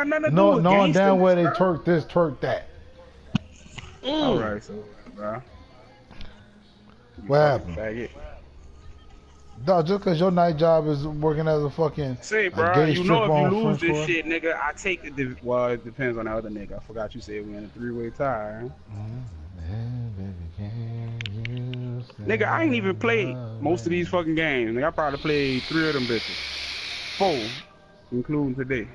got nothing to do No, with knowing damn gangster. well they twerk this, twerk that. All right, so, bro. What happened? Faggot. No, just because your night job is working as a fucking Say, a bro, gay you know stripper if you on lose French this Quarter. shit, nigga, I take the. Well, it depends on the other nigga. I forgot you said we in a three-way tie. Nigga, I ain't even played most of these fucking games. Nigga, I probably played 3 of them bitches. 4, including today.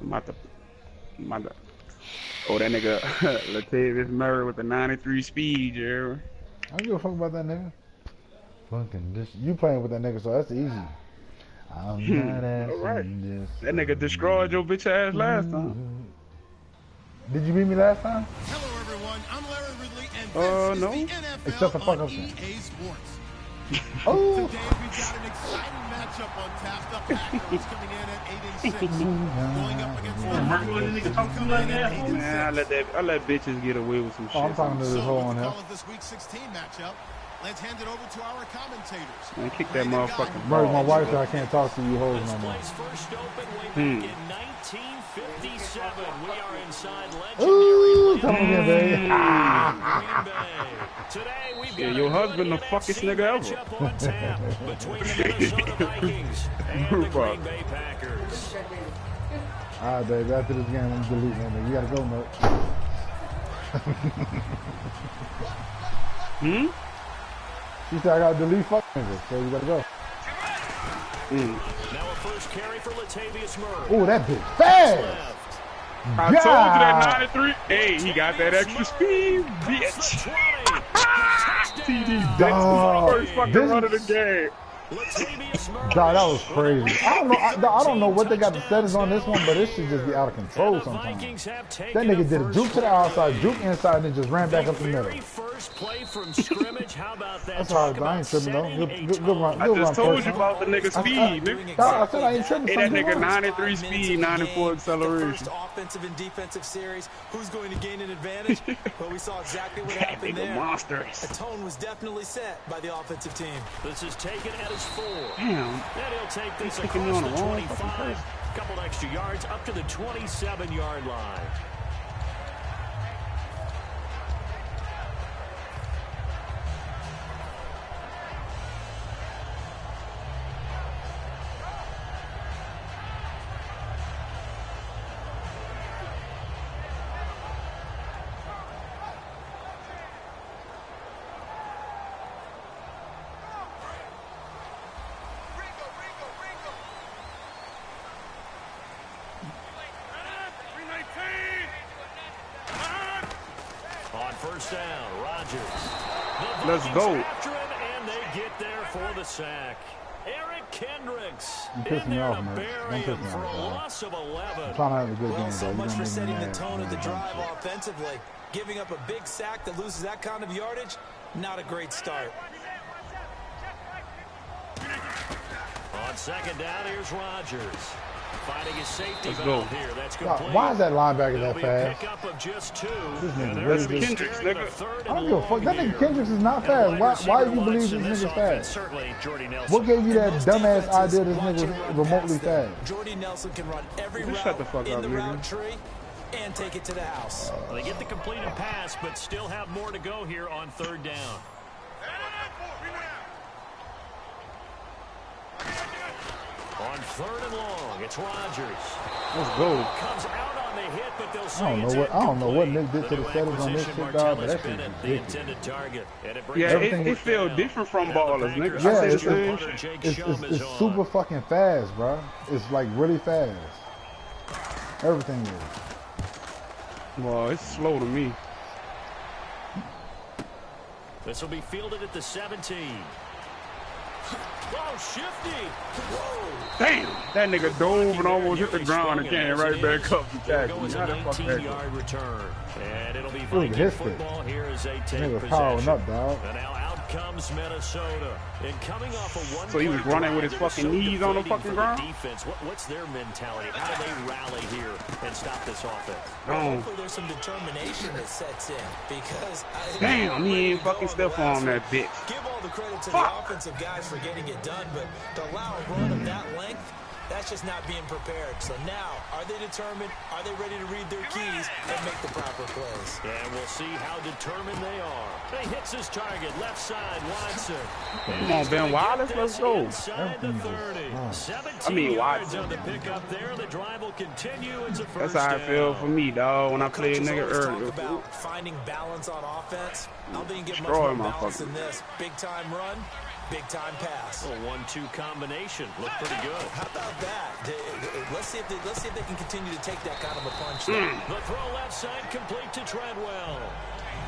I'm about to. Oh, that nigga Latavius Murray with the 93 speed, yeah. I don't give a fuck about that nigga. Fucking this. You playing with that nigga, so that's easy. I'm not asking Alright. this. That nigga destroyed your bitch ass last time. Did you beat me last time? Hello everyone, I'm Larry Ridley and this no. is the NFL Except for fuck on up EA Sports. Oh! Today we've got an exciting matchup on tap. The Packers coming in at 8-6, going up against the Buccaneers coming in at 8-6. Man, I let bitches get away with some shit. Oh, I'm talking to this hole on here. Call it this week 16 matchup. Let's hand it over to our commentators. Man, kick that motherfucking Murray, ball. my wife said I can't talk to you hoes no more. First open way back in 1957. We are inside Ooh, legendary come on again, baby. Green Bay. Today we've got your husband the fuckest nigga ever. matchup on tap between the Minnesota Vikings and the Green Bay Packers. Alright, baby, after this game, I'm deleting that nigga. You gotta go, Murray. She said I gotta delete fuck niggas, so you gotta go. Now a first carry for Latavius Murray. Ooh, that bitch fast! I told you that 93. Hey, he got that extra speed, bitch. TD, Dog, first fucking run of the game. Dog, that was crazy. I don't know what they got the settings on this one, but it should just be out of control sometimes. That nigga did a juke to the outside, juke inside, and then just ran back up the middle. That's all right, I ain't tripping though. Good run. I just told you about the nigga speed, nigga. I said I ain't tripping. Hey, that nigga 93 speed, 94 acceleration. Offensive and defensive series. Who's going to gain an advantage? Well, we saw exactly what happened there. Monsters. A tone was definitely set by the offensive team. This is taken at his 4. Damn. And he'll take this He's taking me across on the a wall. 25. Couple extra yards up to the 27-yard line. On first down, Rodgers. Let's go. After him, and they get there for the sack. Eric Kendricks You pissed in me there off, to man. bury Don't piss him me for off, a dog. loss of 11. I'm trying to have a good game, Well, so though. much for setting the mad. tone of the Dumb drive shit. offensively. Giving up a big sack that loses that kind of yardage, not a great start. On second down, here's Rodgers. Finding his safety Let's valve go. here. That's God, complete. why is that linebacker There'll that be a fast? pickup of just 2. This nigga And really there's just- Kendricks, carry to nigga. the third I don't and give a fuck. long That here. nigga Kendricks is not And fast. wide Why receiver do you wants believe in this this nigga offense, fast? certainly Jordy Nelson. What gave you that Most dumbass defenses idea this want you nigga to was run remotely past them. fast? Jordy Nelson can run every Just route shut the fuck in up, the nigga. route tree and take it to the house. Well, they get the completed pass, but still have more to go here on third down. On third and long, it's Rodgers. Let's go. Comes out on the hit, but they'll say I don't it's know what incomplete. Nick did to the new settings on this acquisition, shit, dog, but Martellus that shit Bennett, is the ridiculous. intended target. And it brings Yeah, Everything it was- feels different from Now ballers, the nigga. Packers I Yeah, say the it's- same punter, shit. Jake It's Shum is on. super fucking fast, bro. It's like really fast. Everything is. Well, it's slow to me. This will be fielded at the 17. Oh, shifty. Whoa. Damn, that nigga dove and almost hit the ground and came right back up to Here tackle. goes a How the fuck that go? 19-yard return. And it'll be Ooh, Viking hissed it. football here as they take Nigga possession. powering up, dog. And now out comes Minnesota. And coming off a one. So he was running with his fucking knees on the fucking ground? Defense. What's their mentality? How do they rally here and stop this offense? Well, hopefully there's some determination that sets in because damn, he ain't fucking stiff on that bitch. Give all the credit to the offensive guys for getting it done, but to allow a run of that length, that's just not being prepared. So now, are they determined? Are they ready to read their keys and make the proper plays? And we'll see how determined they are. He hits his target, left side, Watson. Come on, Ben Wallace, let's go. I mean, Watson. On the pickup there. The drive will continue. It's a first That's how I feel for me, dog, when I play a nigga earlier. About finding balance on offense. I don't think you get much Destroy more my balance fucking- than this. Big time run. Big time pass. A 1-2 combination. Look pretty good. How about that? Let's see if they can continue to take that kind of a punch. The throw left side complete to Treadwell.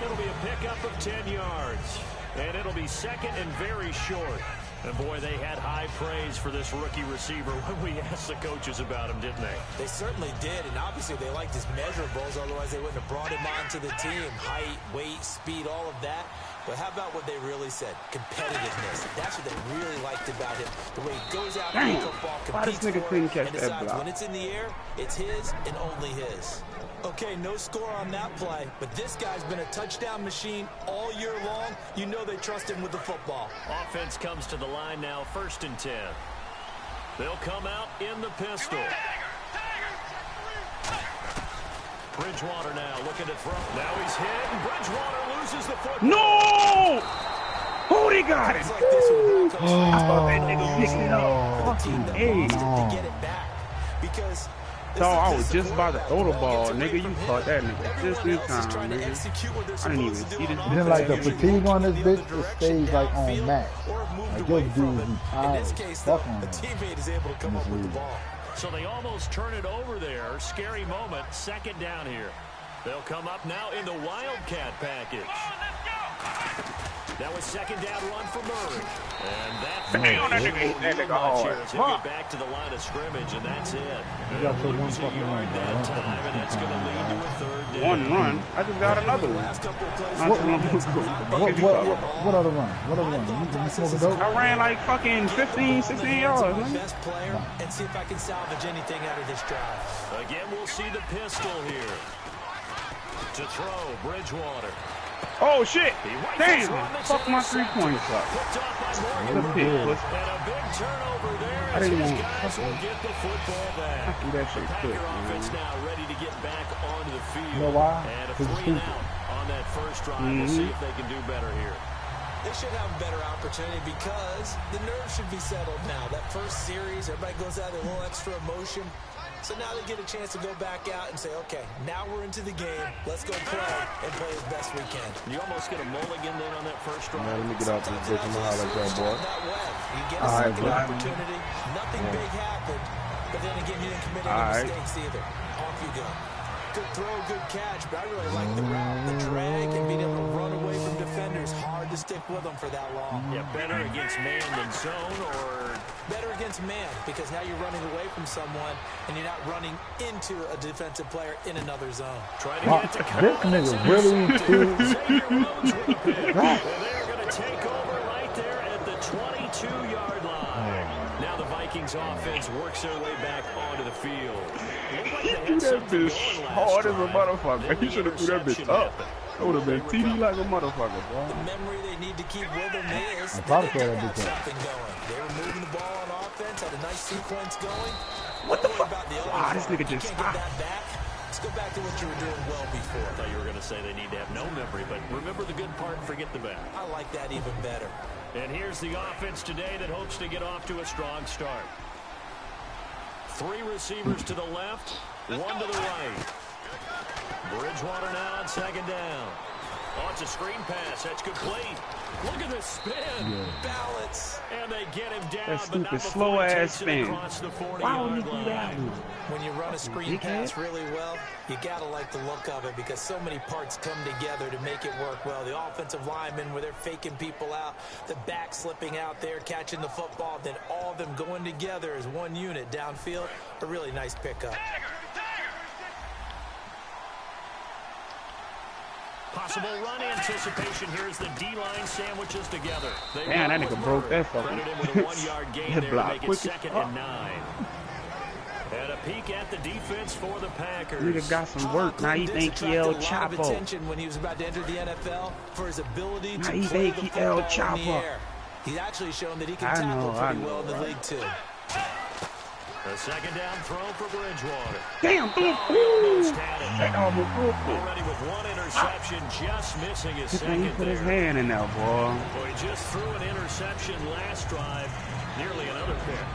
It'll be a pickup of 10 yards. And it'll be second and very short. And boy, they had high praise for this rookie receiver when we asked the coaches about him, didn't they? They certainly did, and obviously they liked his measurables, otherwise they wouldn't have brought him onto the team. Height, weight, speed, all of that. But how about what they really said? Competitiveness. That's what they really liked about him. The way he goes out and football, competes for it, and decides when it's in the air, it's his and only his. Okay, no score on that play, but this guy's been a touchdown machine all year long. You know they trust him with the football. Offense comes to the line now, 1st and 10. They'll come out in the pistol. Bridgewater now looking to throw. Now he's hit, and Bridgewater loses the football. No! Who they got it? I thought that nigga picked it up. Fucking A. To get it back. Because So I was just about to throw the ball, nigga. You caught that nigga just in time, nigga. I didn't even see this. Then like the fatigue on this bitch, it stays like on max. Like those dudes be tired. Fuck on a that. teammate is able to come up with the ball. So they almost turn it over there. Scary moment. 2nd down here. They'll come up now in the Wildcat package. That was 2nd down run for Murray. And that's that nigga hard. He'll get back to the line of scrimmage, and that's it. You got to put one fucking run, That bro. time, and that's going to lead to a 3rd down. One run? I just got another one. What other run? What other run? You smoking dope? I ran like fucking 15, 16 yards, man. Best player and see if I can salvage anything out of this drive. Again, we'll see the pistol here. To throw, Bridgewater. Oh, shit. Damn. Fuck my 3 points up. Picked off by Morgan. Good pick, And a big turnover there. I didn't These want guys will get the football back. I think that shit quick, Packer man. offense now ready to get back onto the field. You know why? And a 'Cause it's 3 and stupid. out on that first drive. We'll see if they can do better here. They should have a better opportunity because the nerves should be settled now. That first series, everybody goes out with a little extra emotion. So now they get a chance to go back out and say, okay, now we're into the game. Let's go play and play as best we can. You almost get a mulligan then on that first drive. Man, let me get out this bitch and holler at y'all, boy. You get a All right, second bro. opportunity. Nothing big happened. But then again, you didn't commit any mistakes either. Off you go. Good throw, good catch, but I really like the route, the drag, and being able to run away from defenders. Hard to stick with them for that long. Yeah, better against man than zone, or better against man, because now you're running away from someone and you're not running into a defensive player in another zone. try to Wow, get it to this nigga really too. Xavier Rhodes with a pick. And they're going to take over right there at the 22-yard line. Now the Vikings offense works their way back onto the field. He threw that bitch hard as a motherfucker. He should have threw that bitch up. That would have been TD like a motherfucker, bro. The memory they need to keep with them is I probably they throw that got bitch up. something going. They were moving the ball on offense, had a nice sequence going. What the Don't worry fuck? about the other Wow, this part. nigga You just can't get stopped. that back. Let's go back to what you were doing well before. I thought you were going to say they need to have no memory, but remember the good part, forget the bad. I like that even better. And here's the offense today that hopes to get off to a strong start. 3 receivers to the left, 1 to the right. Bridgewater now on 2nd down. Oh, it's a screen pass. That's complete. Look at this spin. Balance. And they get him down, That but stupid not before slow he ass takes it spin. across the Why would 40-yard you do that? line. When you run a screen Dickhead. pass really well, you gotta like the look of it because so many parts come together to make it work well. The offensive linemen, where they're faking people out, the back slipping out there, catching the football, then all of them going together as one unit downfield. A really nice pickup. Possible run anticipation here as the D-line sandwiches together. Damn, that nigga broke that fucking. With a 1-yard gain there to make it 2nd and 9. And a peek at the defense for the Packers. Nigga got some work. Now he think he El Chapo. Attention when he was about to enter the NFL for his ability to he play think the he football El Chapo. in the air. He's actually shown that he can tackle pretty well in the league too. A 2nd down throw for Bridgewater. Damn, almost had it. Already with 1 interception, just missing his second. He put his hand in there, boy. Well, he just threw an interception last drive, nearly another pick.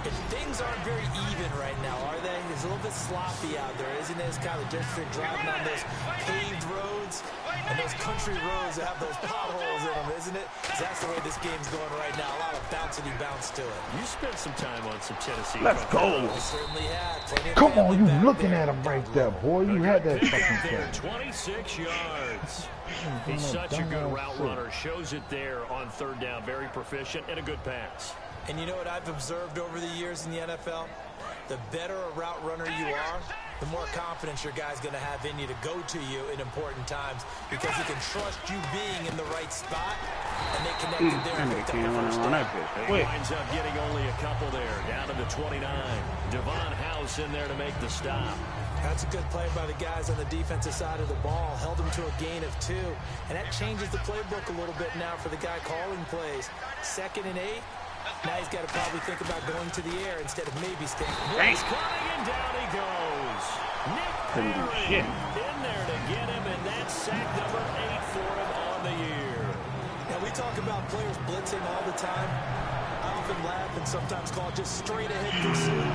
And things aren't very even right now, are they? It's a little bit sloppy out there, isn't it? It's kind of different driving on those paved roads and those country roads that have those potholes in them, isn't it? That's the way this game's going right now. A lot of bouncy bounce to it. You spent some time on some Tennessee. Let's go. We certainly had. Come on, you looking at him right there, boy. You had that fucking there, 26 yards. He's such a good route runner. Shows it there on 3rd down. Very proficient and a good pass. And you know what I've observed over the years in the NFL? The better a route runner you are, the more confidence your guy's going to have in you to go to you in important times because he can trust you being in the right spot, and they connected there and picked up the first down. He winds up getting only a couple there, down to the 29. Devon House in there to make the stop. That's a good play by the guys on the defensive side of the ball. Held them to a gain of 2, and that changes the playbook a little bit now for the guy calling plays. 2nd and 8. Now he's got to probably think about going to the air instead of maybe staying. He's coming and down he goes. Nick Perry in there to get him, and that's sack number 8 for him on the year. Now we talk about players blitzing all the time. I often laugh and sometimes call it just straight ahead pursuit.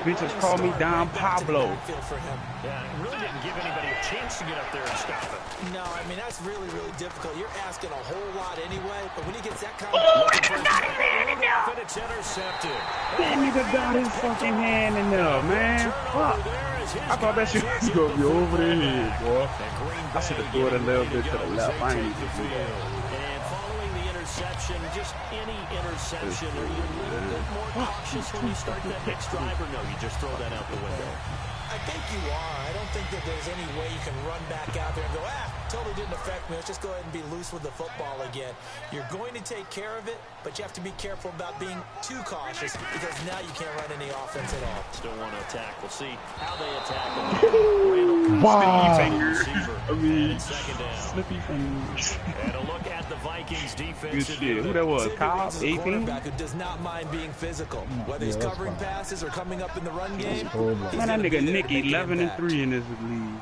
Bitches call me Don Pablo. Yeah, it really didn't give anybody a chance to get up there and stop it. No, I mean, that's really, really difficult. You're asking a whole lot anyway, but when he gets that kind of... and it's intercepted. That nigga got his fucking hand in there, man. Fuck. I thought that shit was going to be over their head, boy. I should have threw it a little bit to the left. I ain't even do that. And following the interception, just any interception, are you a little bit more cautious when you start that next drive, or no, you just throw that out the window? I think you are. I don't think that there's any way you can run back out there and go, totally didn't affect me. Let's just go ahead and be loose with the football again. You're going to take care of it, but you have to be careful about being too cautious because now you can't run any offense at all. Still want to attack. We'll see how they attack him. Wow. I mean, 2nd down. Slippy fingers. And a look at the Vikings defense. Good shit. Who that was? Cobb, 18? Quarterback who does not mind being physical. Whether he's covering passes or coming up in the run game. Man, that nigga Nick 11-3 in this league.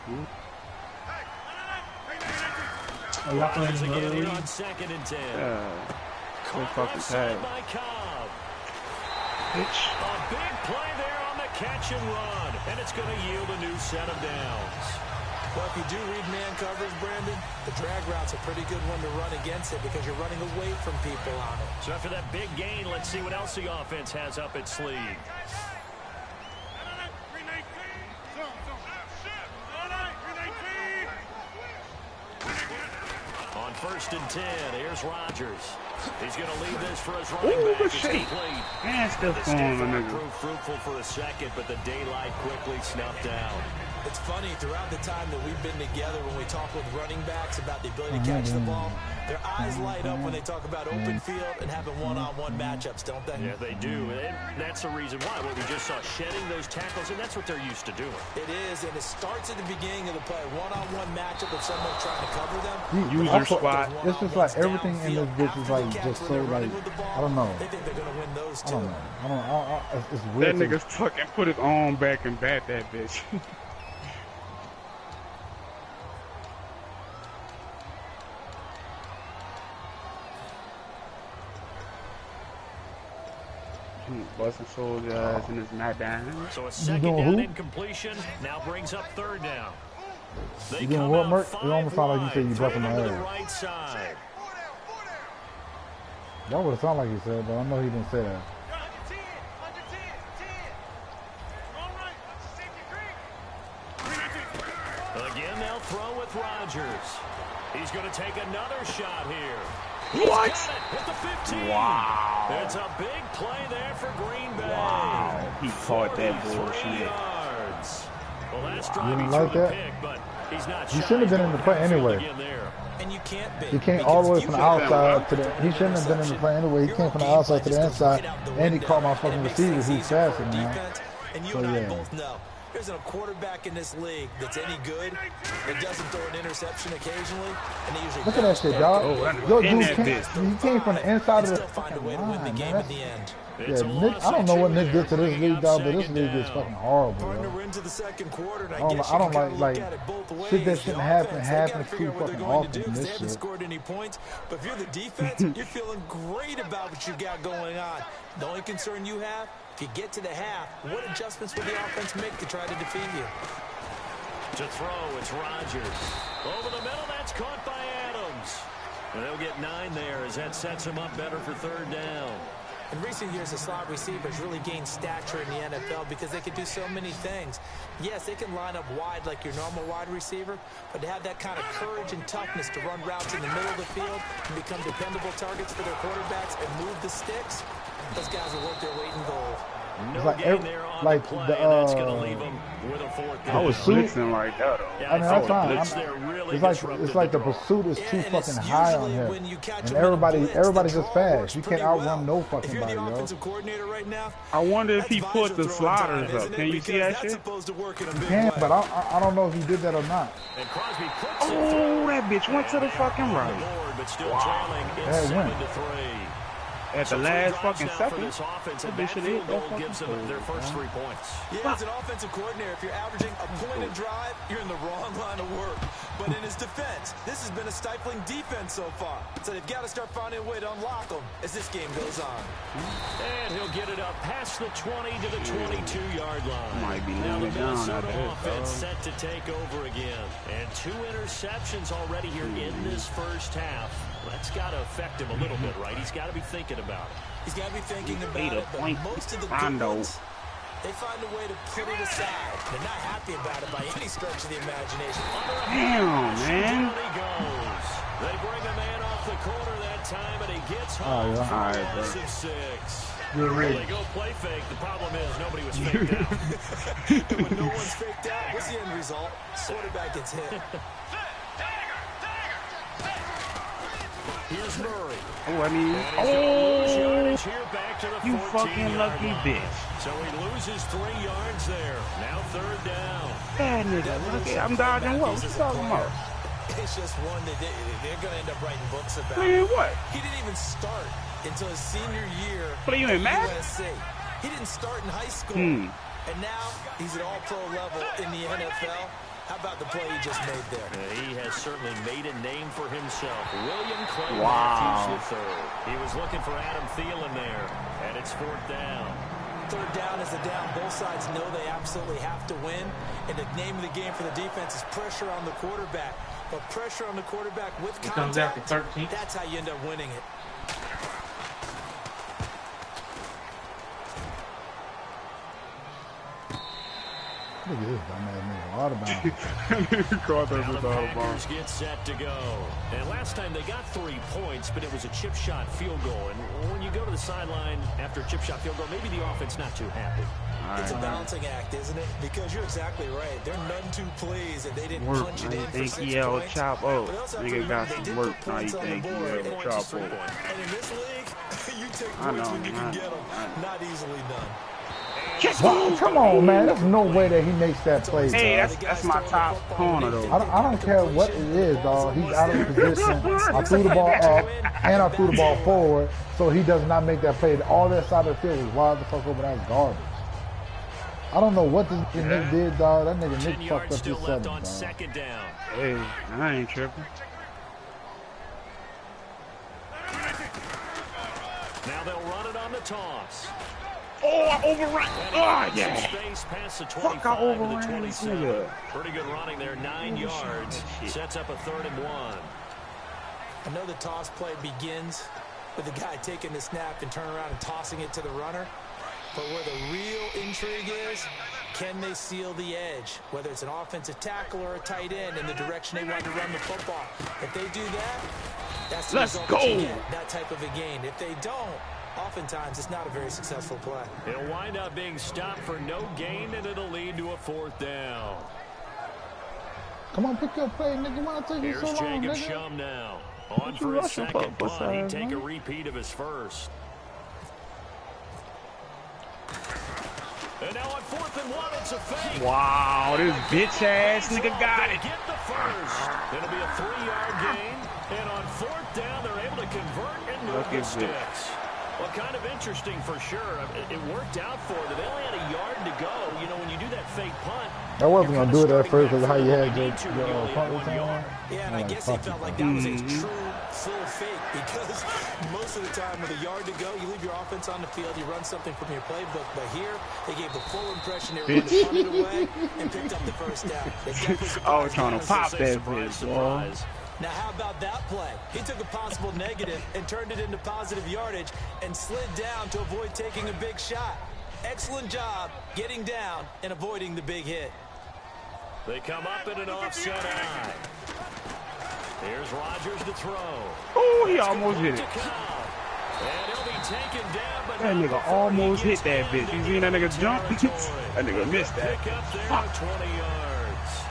Rodgers again here on 2nd and 10. Good fucking tag. Bitch. A big play there on the catch and run, and it's going to yield a new set of downs. Well, if you do read man coverage, Brandon, the drag route's a pretty good one to run against it because you're running away from people on it. So after that big gain, let's see what else the offense has up its sleeve. On 1st and 10, here's Rodgers. He's going to leave this for his running back. It's complete. Man, still falling, my nigga. Proved fruitful for a second, but the daylight quickly snuffed down. It's funny, throughout the time that we've been together, when we talk with running backs about the ability to catch the ball, their eyes light up when they talk about open field and having one-on-one matchups, don't they? Yeah, they do. And that's the reason why. What we just saw, shedding those tackles, and that's what they're used to doing. It is, and it starts at the beginning of the play. One-on-one matchup with someone trying to cover them. User spot. It's just like everything in this bitch is like just so like, I don't know. They think they're going to win those two. I don't know. It's weird. That nigga's fucking put his arm back and bat that bitch. Busting soldier ass in his night down. So a 2nd down incompletion now brings up 3rd down. You doing what, Merc? It almost sounded like you said you busting my ass. Right side. That would have sounded like he said, but I know he didn't say that. Again, they'll throw with Rodgers. He's going to take another shot here. What? At the 15. Wow. It's a big play there for Green Bay. Wow. He caught that bullshit. Yards. Well, that's driving didn't like through the that? pick, but He's not He shouldn't have been in the play anyway. And you can't be. He came all the way from the outside to the. He shouldn't have been in the play anyway. He came from the outside to the inside, and he caught my fucking receiver who's faster, man. And you and I both know there's a quarterback in this league that's any good that doesn't throw an interception occasionally, and he usually look at that shit, dog. Yo, dude, he came from the inside of the find a way to win the game in the end. Yeah, Nick, I don't know what Nick did to this league, dog, but this league is fucking horrible, bro. I don't like shit that shouldn't happen. It's too fucking awful in this shit. Scored any points, but if you're the defense, you're feeling great about what you got going on. The only concern you have, if you get to the half, what adjustments will the offense make to try to defeat you? To throw, it's Rodgers. Over the middle, that's caught by Adams. And they'll get 9 there as that sets him up better for third down. In recent years, the slot receivers really gained stature in the NFL because they can do so many things. Yes, they can line up wide like your normal wide receiver, but to have that kind of courage and toughness to run routes in the middle of the field and become dependable targets for their quarterbacks and move the sticks, those guys will work their weight in gold. No gain there on the play, and that's going to leave him with a 4th down. I was blitzing like that, though. Yeah, I mean, that's fine. It's like the pursuit is too fucking high on him, and everybody's just fast. You can't outrun no fucking body, yo. I wonder if he put the sliders up. Can you see that shit? You can, but I don't know if he did that or not. Oh, that bitch went to the fucking right. Wow. That went. At the last fucking second, that bitch should hit that gives them their first 3 points. Yeah, as an offensive coordinator, if you're averaging a point a drive, you're in the wrong line of work. But in his defense, this has been a stifling defense so far. So they've got to start finding a way to unlock them as this game goes on. And he'll get it up past the 20 to the 22-yard line. Might be now the down Minnesota offense set to take over again. And 2 interceptions already here in this first half. That's got to affect him a little bit, right? He's got to be thinking about it. He's got to be thinking about it, but most of the good ones, they find a way to put it aside. They're not happy about it by any stretch of the imagination. Damn, man. He goes. They bring a man off the corner that time, and he gets home for a loss of 6. They go play fake. The problem is nobody was faked out. And when no one's faked out, what's the end result? Quarterback gets hit. Here's Murray. Oh, I mean, you fucking lucky bitch. So he loses 3 yards there. Now 3rd down. That nigga, lucky. I'm dodging what? What you talking about? It's just one that they're going to end up writing books about. Man, what? He didn't even start until his senior year Play you in math? USC. He didn't start in high school. And now he's at all-pro level in the NFL. How about the play he just made there? He has certainly made a name for himself. William Clay Matthews III. He was looking for Adam Thielen there, and it's 4th down. 3rd down is the down. Both sides know they absolutely have to win, and the name of the game for the defense is pressure on the quarterback. But pressure on the quarterback with contact, that's how you end up winning it. Look at this dumbass nigga, out of bounds. Caught that with out of bounds. Get set to go. And last time they got 3 points, but it was a chip shot field goal. And when you go to the sideline after a chip shot field goal, maybe the offense not too happy. It's a balancing act, isn't it? Because you're exactly right. They're none too pleased that they didn't punch it in for 6 points. Chop up. Nigga got some work. Now you think chop up. And in this league, you take points when you can get them. Not easily done. Wow, come on, man. There's no way that he makes that play. Hey, that's my top corner, though. I don't care what it is, dog. He's out of position. I threw the ball up, and I threw the ball forward, so he does not make that play. All that side of the field was wide the fuck open. That's garbage. I don't know what this nigga did, dog. That nigga Nick fucked up his 7, dog. 2nd down. Hey, I ain't tripping. Now they'll run it on the toss. Oh, I overran. Oh, yeah. Fuck, I overran. Pretty good running there, 9 yards. Sets up a 3rd and 1. I know the toss play begins with the guy taking the snap and turning around and tossing it to the runner. But where the real intrigue is, can they seal the edge? Whether it's an offensive tackle or a tight end in the direction they want to run the football. If they do that, that's the result that you get, that type of a gain. If they don't, oftentimes it's not a very successful play. It'll wind up being stopped for no gain, and it'll lead to a 4th down. Come on, pick your play, nigga. Why take you so Here's long, Jacob nigga? Shum now. On for his second punt. He'd take a repeat of his first. And now on 4th and 1, it's a fake. Wow, this bitch ass nigga got it. Get the first. It'll be a 3-yard gain. And on 4th down, they're able to convert and move the sticks. Well, kind of interesting for sure. It worked out for them. They only had a yard to go. You know, when you do that fake punt, I wasn't going to do it at first because how you had your punt return. Yeah, and I guess they felt like that was a true full fake because most of the time with a yard to go, you leave your offense on the field, you run something from your playbook. But here, they gave the full impression they were going to punt it away and picked up the first down. I was trying to pop that bitch, boy. Now, how about that play? He took a possible negative and turned it into positive yardage and slid down to avoid taking a big shot. Excellent job getting down and avoiding the big hit. They come up in an offset eye. Here's Rodgers to throw. Oh, he almost hit it. And he'll be taken down, but that nigga almost hit that bitch. You seen that nigga jump? That nigga missed that. Fuck. 20 yards.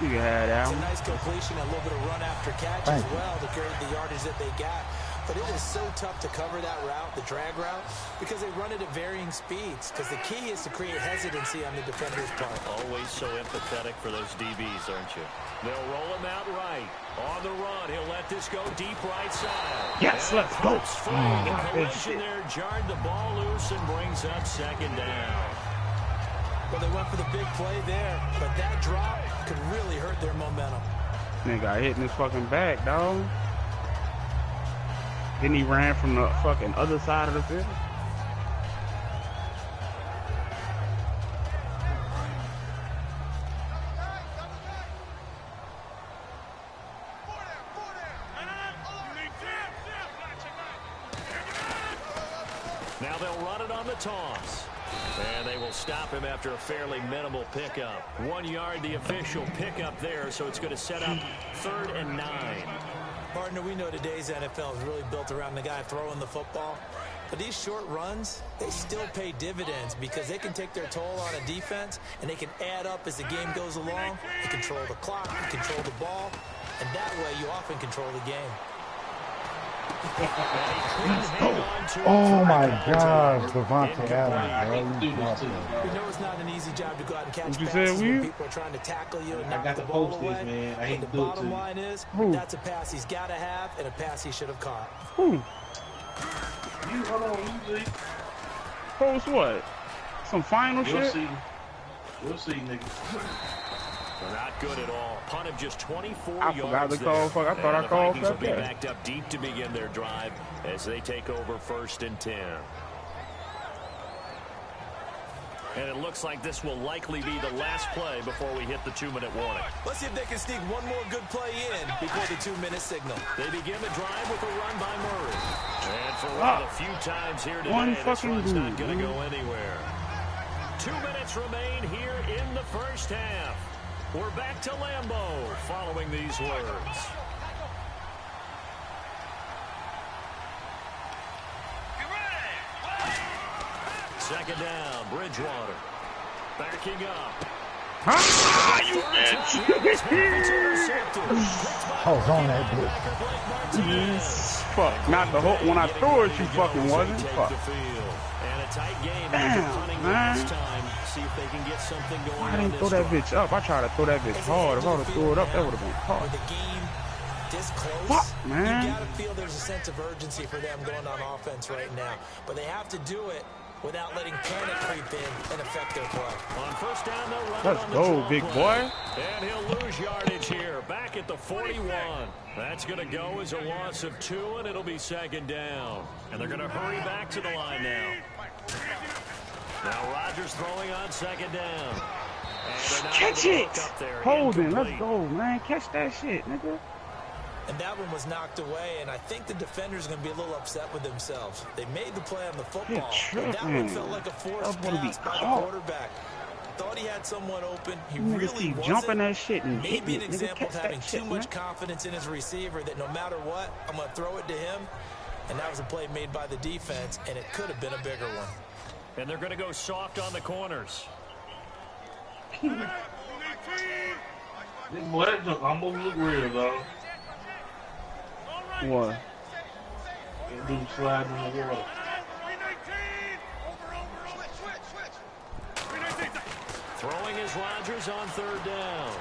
You can have that one. It's a nice completion, a little bit of run after catch as well to create the yardage that they got. But it is so tough to cover that route, the drag route, because they run it at varying speeds. Because the key is to create hesitancy on the defender's part. Always so empathetic for those DBs, aren't you? They'll roll him out right. On the run, he'll let this go deep right side. Yes, let's go. The collision there jarred the ball loose and brings up 2nd down. Well, they went for the big play there, but that drop could really hurt their momentum. Nigga got hit in his fucking back, dog. Then he ran from the fucking other side of the field. Now they'll run it on the toss. And they will stop him after a fairly minimal pickup. 1 yard, the official pickup there, so it's going to set up 3rd and 9. Partner, we know today's NFL is really built around the guy throwing the football. But these short runs, they still pay dividends because they can take their toll on a defense, and they can add up as the game goes along. They control the clock, you control the ball, and that way you often control the game. Oh my gosh, Devontae Adams, bro. We know it's not an easy job to go out and catch you passes say, when people are trying to tackle you and knock the ball away. Man. I hate but to the do it to bottom you. line is, that's a pass he's got to have and a pass he should have caught. Hold on, you see? Post what? Some final shit? You'll see, nigga. They're not good at all. Punt of just 24 I yards forgot to call. Fuck, I thought I called Vikings for will be that. backed up deep to begin their drive as they take over 1st and 10. And it looks like this will likely be the last play before we hit the 2-minute warning. Let's see if they can sneak one more good play in before the 2-minute signal. They begin the drive with a run by Murray. And for one of the few times here today, this run's not going to go anywhere. 2 minutes remain here in the first half. We're back to Lambeau following these words. Second down, Bridgewater. Backing up. Ah, you bitch! I was on that bitch. Fuck, not the whole. When I threw it, you fucking wasn't. Fuck. And a tight game. Damn, man. See if they can get something going. I didn't throw that bitch up. I tried to throw that bitch hard. If I would have threw it up, that would have been hard. With the game this close, Fuck, man. you got to feel there's a sense of urgency for them going on offense right now. But they have to do it without letting panic creep in and affect their play. On first down, they'll run Let's it on the go, draw big play. boy. And he'll lose yardage here, back at the 41. That's going to go as a loss of 2, and it'll be 2nd down. And they're going to hurry back to the line now. Now Rodgers throwing on 2nd down. Catch it! Holding, let's go, man. Catch that shit, nigga. And that one was knocked away, and I think the defender's going to be a little upset with themselves. They made the play on the football, but that one felt like a forced pass by the quarterback. Thought he had someone open. He really wasn't. Jumping that shit and maybe hitting an it. example of having too much man. confidence in his receiver that no matter what, I'm going to throw it to him. And that was a play made by the defense, and it could have been a bigger one. And they're going to go soft on the corners. Boy, that junk almost look real, dog. What? That dude sliding in the water. Throwing is Rodgers on third down.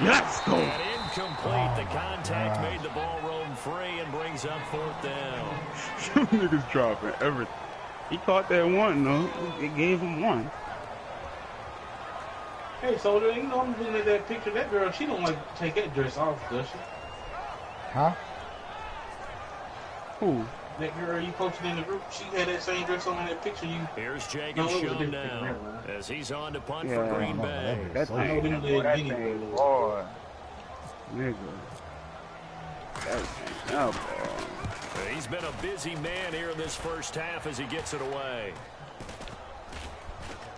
Let's go. And incomplete. The contact made the ball roam free and brings up fourth down. Niggas dropping everything. He caught that one, though. It gave him one. Hey, Soldier, you know I'm looking at that picture. That girl, she don't like to take that dress off, does she? Huh? Who? That girl you posted in the group, she had that same dress on in that picture. Here's Jacob Shum now as he's on to punt for Green Bay. That thing, them boy, that legs thing, anyway. boy. Nigga. That thing, oh, boy. He's been a busy man here in this first half as he gets it away.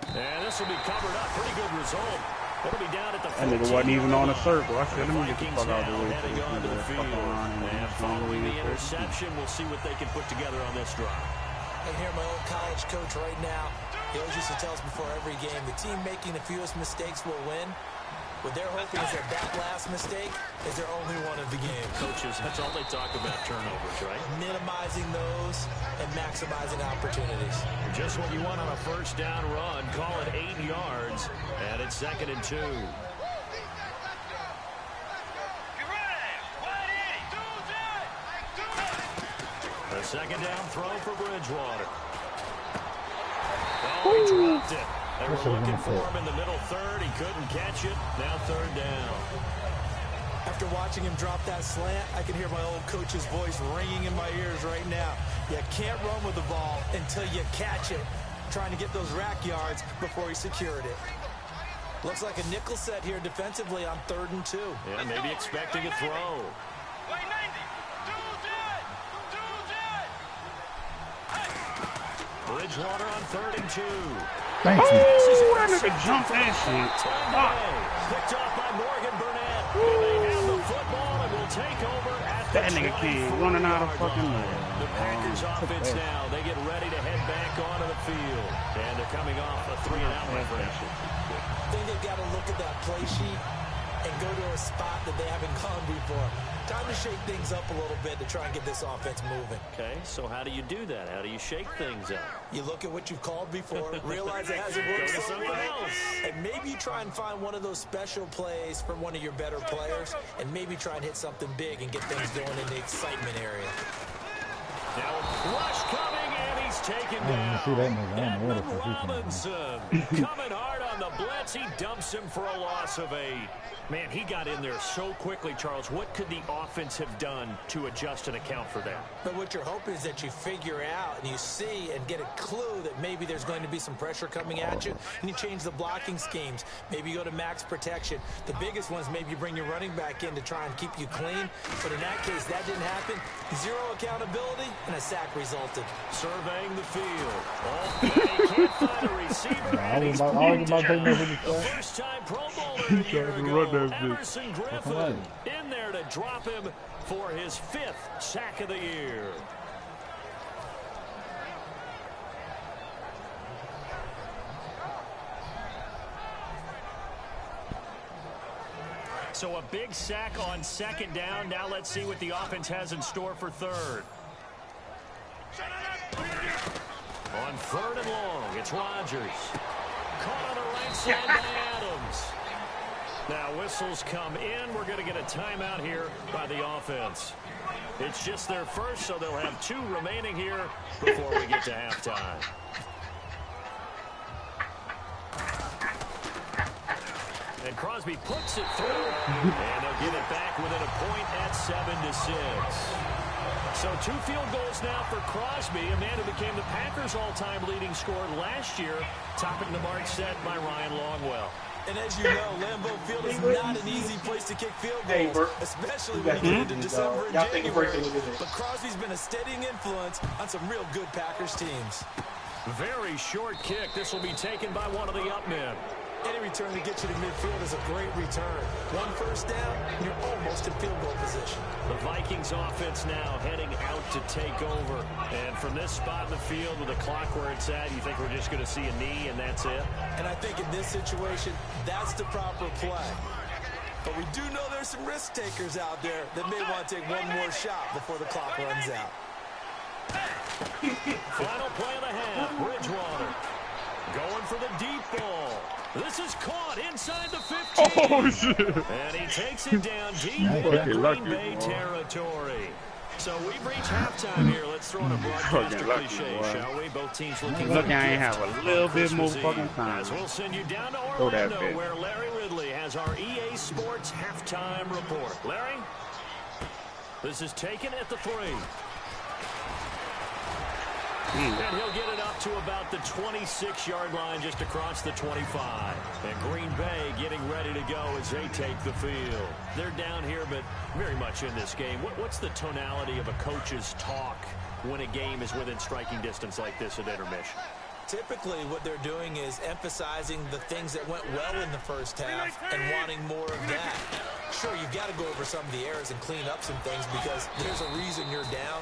And this will be covered up. Pretty good result. It'll be down at the 14. That nigga wasn't even on a circle. I said, let me get the fuck out of the way. Heading on to the field. And following the interception, we'll see what they can put together on this drive. I hear my old college coach right now. He always used to tell us before every game, the team making the fewest mistakes will win. What they're hoping is that last mistake is their only one of the game. Coaches, that's all they talk about, turnovers, right? Minimizing those and maximizing opportunities. Just what you want on a first down run. Call it 8 yards, and it's 2nd and 2. A second down throw for Bridgewater. Oh, he dropped it. They were looking for him in the middle third. He couldn't catch it. Now third down. After watching him drop that slant, I can hear my old coach's voice ringing in my ears right now. You can't run with the ball until you catch it. Trying to get those rack yards before he secured it. Looks like a nickel set here defensively on 3rd and 2. Yeah, maybe expecting a throw. Bridgewater on 3rd and 2. Thank you. That nigga jumped that shit. Picked off by Morgan Burnett. And they have the football and will take over at the That nigga came running out of fucking nowhere. The Packers offense now. They get ready to head back onto the field. And they're coming off a 3-and-out, my friend. I think they've got to look at that play sheet and go to a spot that they haven't gone before. Time to shake things up a little bit to try and get this offense moving. Okay, so how do you do that? How do you shake things up? You look at what you've called before, realize it hasn't worked somewhere else, and maybe you try and find one of those special plays from one of your better players, and maybe try and hit something big and get things going in the excitement area. Now a rush coming, and he's taken down. See that nigga. Edmund Robinson coming hard on the blitz. He dumps him for a loss of 8. Man, he got in there so quickly, Charles. What could the offense have done to adjust and account for that? But what you're hoping is that you figure out and you see and get a clue that maybe there's going to be some pressure coming at you, and you change the blocking schemes. Maybe you go to max protection. The biggest ones, maybe you bring your running back in to try and keep you clean. But in that case, that didn't happen. 0 accountability, and a sack resulted. Surveying the field. He can't find a receiver. And he's the first-time Pro Bowler a year ago. Emerson Griffin in there to drop him for his 5th sack of the year. So a big sack on 2nd down. Now let's see what the offense has in store for 3rd. On 3rd and long, it's Rodgers. Caught on the right side by Adams. Now whistles come in. We're going to get a timeout here by the offense. It's just their first, so they'll have 2 remaining here before we get to halftime. And Crosby puts it through, and they'll get it back within a point at 7-6. So 2 field goals now for Crosby, a man who became the Packers' all-time leading scorer last year, topping the mark set by Ryan Longwell. And as you know, Lambeau Field is not an easy place to kick field goals, especially when you get into December and January. But Crosby's been a steadying influence on some real good Packers teams. Very short kick. This will be taken by one of the up men. Any return to get you to midfield is a great return. One first down, you're almost in field goal position. The Vikings offense now heading out to take over. And from this spot in the field with the clock where it's at, you think we're just going to see a knee and that's it? And I think in this situation, that's the proper play. But we do know there's some risk takers out there that may want to take one more shot before the clock runs out. Final play of the half, Bridgewater going for the deep ball. This is caught inside the 15. Oh, shit. And he takes it down deep in Green Bay territory. So we've reached halftime here. Let's throw in a broadcaster cliche, shall we? Both teams looking Look, I ain't have a little bit more fucking time. As we'll send you down to Orlando, where Larry Ridley has our EA Sports halftime report. Larry, this is taken at the 3. And he'll get it up to about the 26-yard line just across the 25. And Green Bay getting ready to go as they take the field. They're down here, but very much in this game. What's the tonality of a coach's talk when a game is within striking distance like this at intermission? Typically, what they're doing is emphasizing the things that went well in the first half and wanting more of that. Sure, you've got to go over some of the errors and clean up some things because there's a reason you're down.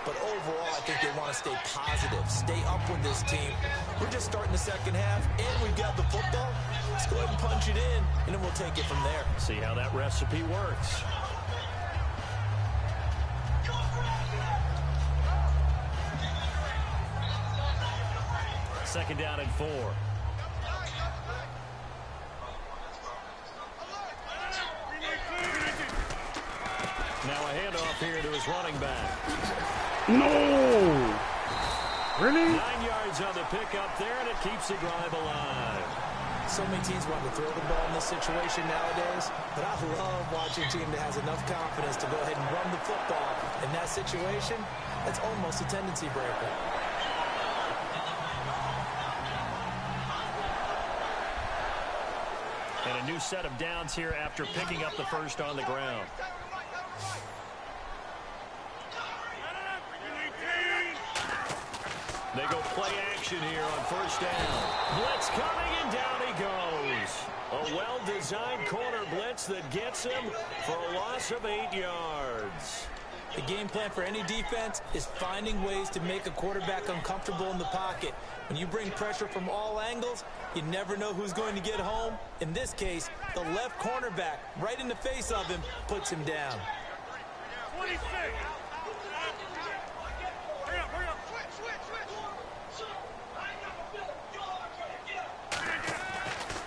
But overall, I think they want to stay positive, stay up with this team. We're just starting the second half, and we've got the football. Let's go ahead and punch it in, and then we'll take it from there. See how that recipe works. Second down and 4. Now a handoff here to his running back. No! Really? 9 yards on the pickup there, and it keeps the drive alive. So many teams want to throw the ball in this situation nowadays, but I love watching a team that has enough confidence to go ahead and run the football. In that situation, that's almost a tendency breaker. And a new set of downs here after picking up the first on the ground. They go play action here on first down. Blitz coming, and down he goes. A well-designed corner blitz that gets him for a loss of 8 yards. The game plan for any defense is finding ways to make a quarterback uncomfortable in the pocket. When you bring pressure from all angles, you never know who's going to get home. In this case, the left cornerback, right in the face of him, puts him down. 26.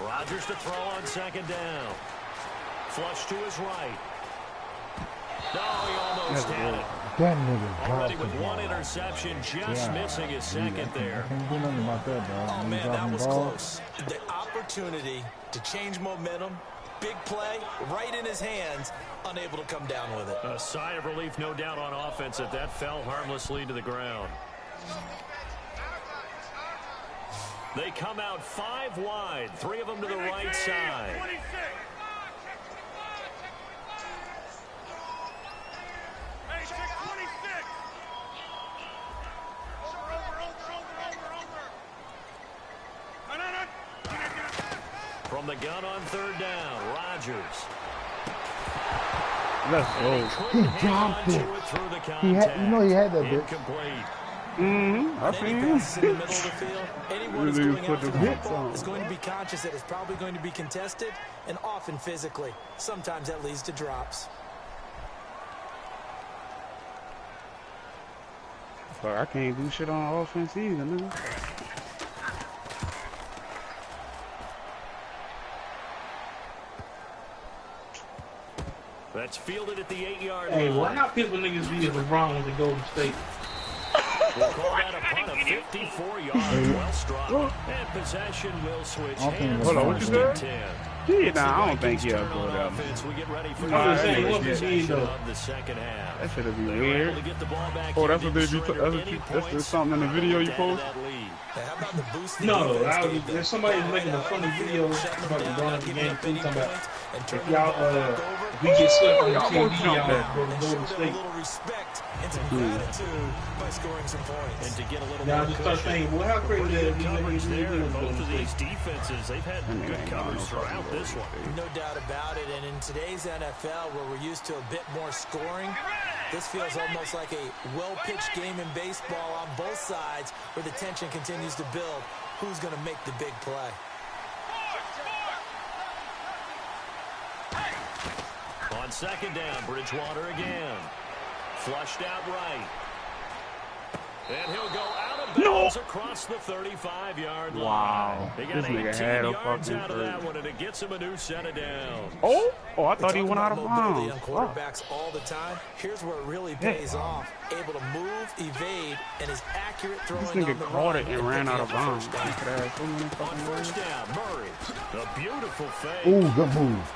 Rodgers to throw on second down. Flush to his right. No, he almost had it. That nigga Already with one interception, just missing his second there. I can't do nothing about that, dog. Oh, man, that was close. The opportunity to change momentum, big play, right in his hands, unable to come down with it. A sigh of relief, no doubt, on offense that fell harmlessly to the ground. They come out 5 wide, 3 of them to the right side. 26. Hey, 26. From the gun on third down, Rodgers. Let's go. He dropped it. He had, you know he had that bitch. Incomplete. I see him. In the middle of the field, anyone who's Really going put after the the hits football on. is going to be conscious that it's probably going to be contested and often physically. Sometimes that leads to drops. Fuck, I can't do shit on offense either, man. That's fielded at the 8-yard Hey, line. why not people niggas be as LeBron with the Golden State? We'll call that a punt of 54 yards, well struck. And possession will switch hands. Hold on, what you First said? and 10. Yeah, nah, I don't think he'll go down. Offense, we get ready for I'm just saying, that what nigga was he though? of the second half. That shit'll be They were weird. able to get the ball back Oh, in, that's what they didn't be. surrender That's any what points, something in the video you down to post. that lead. Now, how about the boost the No, defense I was, gave them? there's somebody was making a funny video about LeBron in the game too, talking about if y'all, if we get swept on the TV, y'all go to Golden State. Respect and some gratitude by scoring some points. And to get a little Now more I just start cushion. thinking, well, how crazy Pretty that good coverage there. And both of is. these defenses, they've had good coverage throughout this one. No doubt about it. And in today's NFL, where we're used to a bit more scoring, this feels almost like a well-pitched game in baseball on both sides where the tension continues to build. Who's going to make the big play? On second down, Bridgewater again. Flushed out right. And he'll go out of bounds across the 35-yard line. Wow. He got This nigga 18 had a yards fucking out of that one, and it gets him a new set of downs. Oh, I thought he We went talk out of about mobility bounds. on quarterbacks all the time. Here's where it really pays off. Able to move, evade, and is accurate throwing This on nigga the caught run it and ran picking out up of the bounds. first down. He could have had so many On fucking first yards. down, Murray. A beautiful fake. Ooh, good move.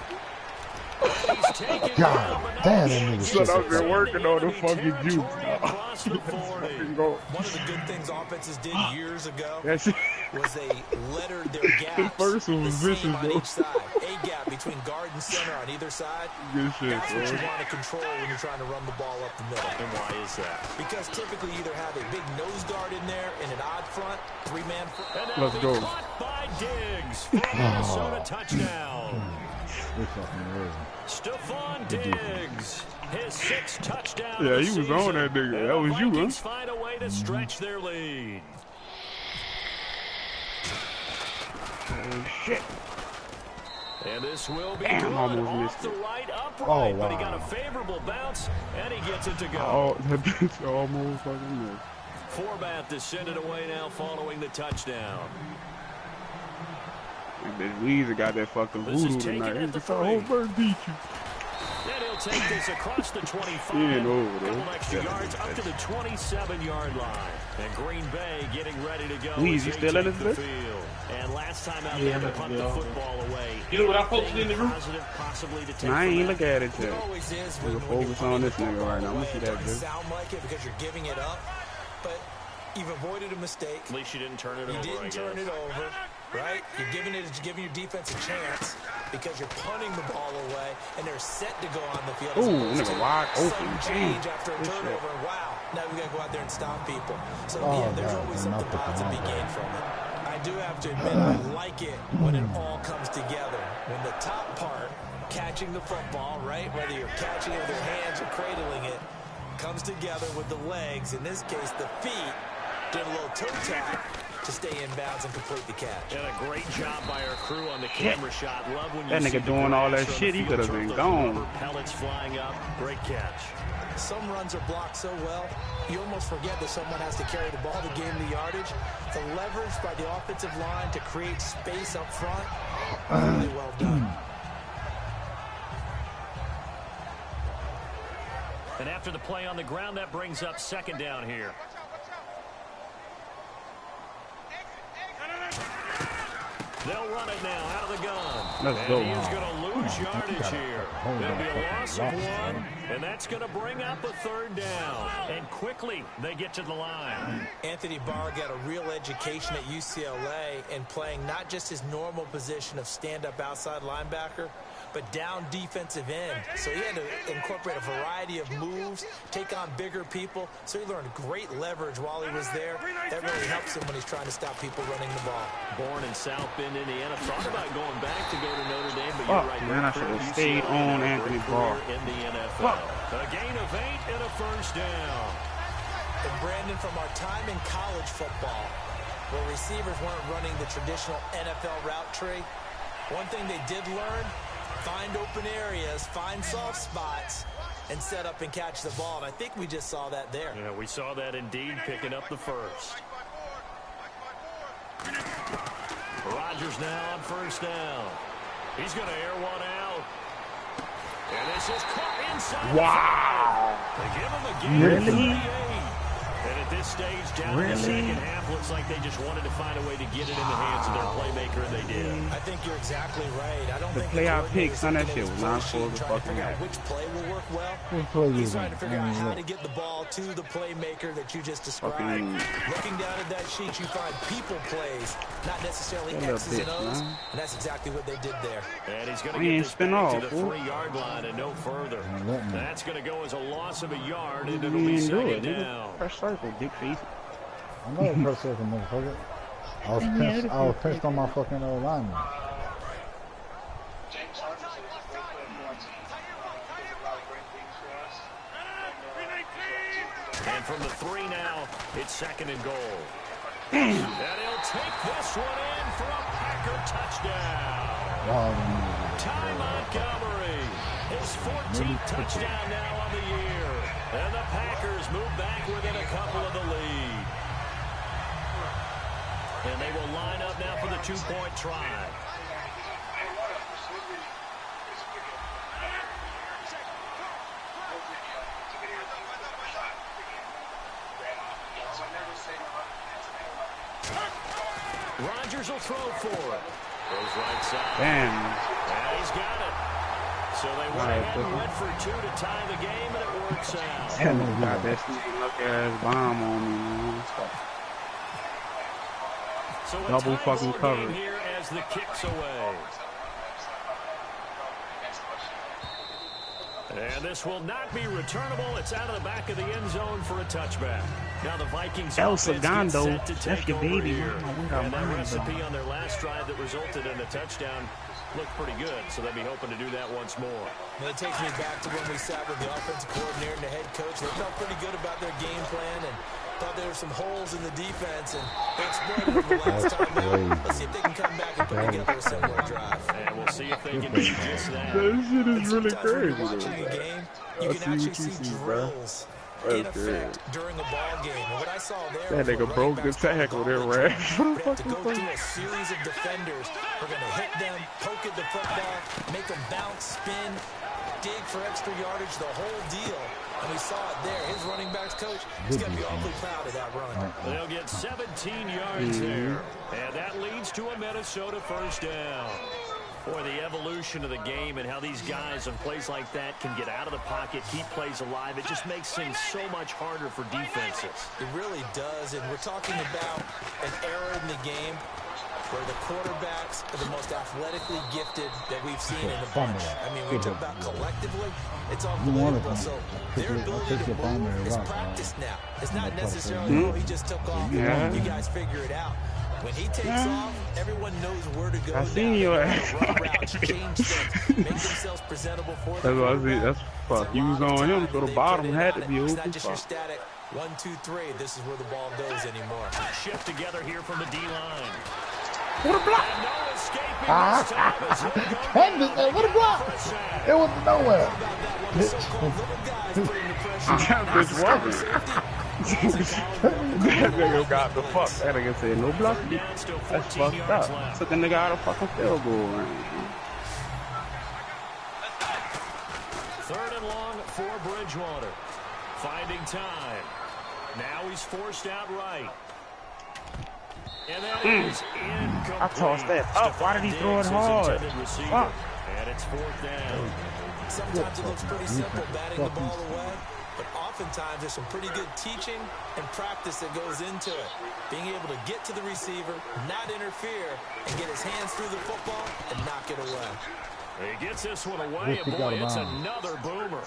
He's taken God down, but damn, now that he nigga Son, shit. I've been working on the fucking territory juke. across the 40. One of the good things offenses did years ago That shit. was they lettered their gaps first one was the same vicious, on though. each side. A gap between guard and center on either side. Good shit, That's what you bro. want to control when you're trying to run the ball up the middle. And why is that? Because typically you either have a big nose guard in there and an odd front, three-man front. And now Let's go. caught by Diggs for a Minnesota touchdown. This fucking real. Stephon Diggs, his 6th touchdown. Yeah, of the he was season. on that nigga. And That the was you, huh? Vikings find a way to stretch their lead. Oh, shit. And this will be Damn, good almost off missed the it. right upright, Oh, but he got a wow. favorable bounce, and he gets it to go. Oh, that bitch almost fucking missed. Forbat to send it away now following the touchdown. That bitch Weezer got that fucking This is voodoo taken tonight. at He the just saw 3. Holberg beat you. And he'll take this across the 25. He ain't over, though. Couple extra yards up to the 27-yard line. And Green Bay getting ready to go. Weez, as you they still in take this the bitch? field. And last time out Yeah, there to I'm punt at the the football away. You know what I posted in the group? Positive possibly to take Nah, I from ain't that. look at it It yet. always is We'll when you're focus on this punting the nigga right now. football I'ma see away. that It doesn't bitch. sound like it because you're giving it up, but you've avoided a mistake. At least you didn't turn it You over, didn't turn it over, right? You're giving your defense a chance because you're punting the ball away and they're set to go on the field. as Ooh, opposed nigga to wide open. sudden Damn. change after a Good shit. turnover. And wow, now we got to go out there and stop people. So Oh, yeah, there's God, always they're something not positive to be picking up gained from it. I do have to admit, I like it when it all comes together. When the top part, catching the football, right, whether you're catching it with your hands or cradling it, comes together with the legs, in this case the feet, doing a little toe tap to stay in bounds and complete the catch. And a great job by our crew on the camera shot. Love when you That see nigga the doing all grass that on shit, the he field could've turf, been those gone. rubber pellets flying up. Great catch. Some runs are blocked so well, you almost forget that someone has to carry the ball to gain the yardage. The leverage by the offensive line to create space up front, really well done. And after the play on the ground, that brings up second down here. They'll run it now out of the gun. Let's and go. he is going to lose yardage here. hold There'll on. be a loss of Lost, one, man. and that's going to bring up a third down. And quickly, they get to the line. Anthony Barr got a real education at UCLA in playing not just his normal position of stand-up outside linebacker, but down defensive end. So he had to incorporate a variety of moves, take on bigger people. So he learned great leverage while he was there. That really helps him when he's trying to stop people running the ball. Born in South Bend, Indiana. Thought about going back to go to Notre Dame, but Fuck, you're right. man, I Great should've career stayed at UCLA on and a Anthony great Barr. career in the NFL. Fuck. A gain of 8 and a first down. And Brandon, from our time in college football, where receivers weren't running the traditional NFL route tree, one thing they did learn, find open areas, find soft spots, and set up and catch the ball. And I think we just saw that there. Yeah, we saw that indeed, picking up the first. Rodgers now on first down. He's going to air one out. And this is caught inside. Wow. They give him a gain of Really? 38. And at this stage, down in the second half, looks like they just wanted to find a way to get it in the hands of their playmaker, and they did. I think you're exactly right. I don't The think play I the picked, son, that shit was not full supposed to trying to fucking figure out happen. which play will work well. What play He's is trying to figure out how it? to get the ball to the playmaker that you just described. Fucking Looking down at that sheet, you find people plays, not necessarily X's and O's, and that's exactly what they did there. And he's going to get this spin back off, to the 3-yard line and no further. That's going to go as a loss of a yard, and it'll you be didn't do second it, down. nigga. Press circle, dick face. I know the first circle, motherfucker. I was pinched on my fucking lineman. And from the 3 now, it's second and goal. And he'll take this one in for a Packer touchdown. Ty Montgomery, his 14th touchdown now on the year. And the Packers move back within a couple of the lead. And they will line up now for the 2-point try. Rodgers will throw for it. Goes right side. Damn. And he's got it. So they went ahead and went for 2 to tie the game, and it works out. Damn, you got that sneaky lucky ass bomb on me, man. So a Double tie fucking ball coverage. game here as the kick's away. And this will not be returnable. It's out of the back of the end zone for a touchback. Now the Vikings El offense gets Segundo, set to that's take your over baby. here. And that Bro. recipe on their last drive that resulted in a touchdown looked pretty good, so they'll be hoping to do that once more. And it takes me back to when we sat with the offensive coordinator and the head coach. They felt pretty good about their game plan and thought there were some holes in the defense, and they exploited them the last time out. Let's see if they can come back and put together a similar drive. And we'll see if they can do just that. That shit is really Sometimes when crazy. you're watching a game, you can actually see drills in effect during a ball game. And what I saw there, That nigga broke the tackle there, right? they have to go through a series of defenders who are going to hit them, poke at the football, make them bounce, spin, dig for extra yardage, the whole deal. And we saw it there. His running backs coach is going to be awfully proud of that run. They'll get 17 yards there. And that leads to a Minnesota first down. Boy, the evolution of the game and how these guys on plays like that can get out of the pocket, keep plays alive, it just makes things so much harder for defenses. It really does, and we're talking about an era in the game where the quarterbacks are the most athletically gifted that we've seen in a bunch. I mean, we talk about collectively, it's unbelievable. So their ability to move is practiced now. It's not necessarily, oh, he just took off. You guys figure it out. When he takes off, everyone knows where to go. I seen your ass. Run routes, change things, make themselves presentable for That's what I see. That's fuck. You was on him, so the bottom had to be It's open. not just your static 1, 2, 3. This is where the ball goes anymore. Shift together here from the D-line. What a block! And no escaping this time as he'll go What a block! It was nowhere. That bitch walking. That nigga got the fuck. That nigga said no block. That's fucked up. Took a nigga out of fucking field goal range. 3rd and long for Bridgewater. Finding time. Now he's forced out right. And that is incomplete. I tossed that up. Why did he throw it hard? Fuck. And it's 4th down. Sometimes it looks pretty simple, batting the ball away. But oftentimes there's some pretty good teaching and practice that goes into it. Being able to get to the receiver, not interfere, and get his hands through the football and knock it away. He gets this one away, and boy, it's another boomer.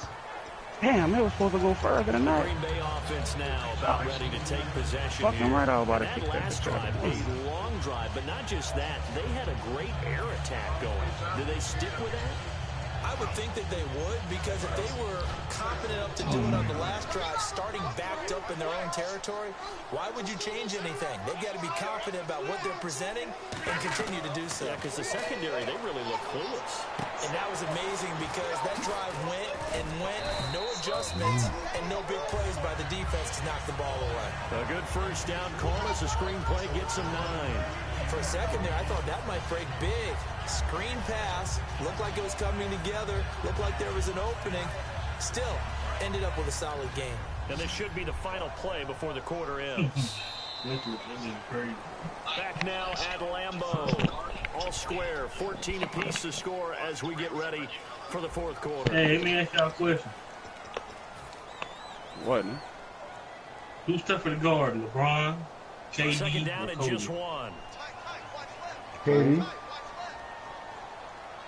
Damn, it was supposed to go further than that. Green Bay offense now about ready to take possession Fucking here. right out about to That kick that last bitch out. drive, a long drive, but not just that. They had a great air attack going. Did they stick with that? I would think that they would, because if they were confident enough to do it on the last drive, starting backed up in their own territory, why would you change anything? They've got to be confident about what they're presenting and continue to do so. Yeah, because the secondary, they really look clueless. And that was amazing because that drive went and went, no adjustments, and no big plays by the defense to knock the ball away. A good first down call as the screenplay gets them 9. For a second there, I thought that might break big. Screen pass, looked like it was coming together, looked like there was an opening. Still, ended up with a solid game. And this should be the final play before the quarter ends. Back now at Lambeau. All square. 14 apiece to score as we get ready for the fourth quarter. Hey, let me ask y'all a question. What? Who's tougher to guard, LeBron, KD, Second down or and Kobe? just one. KD.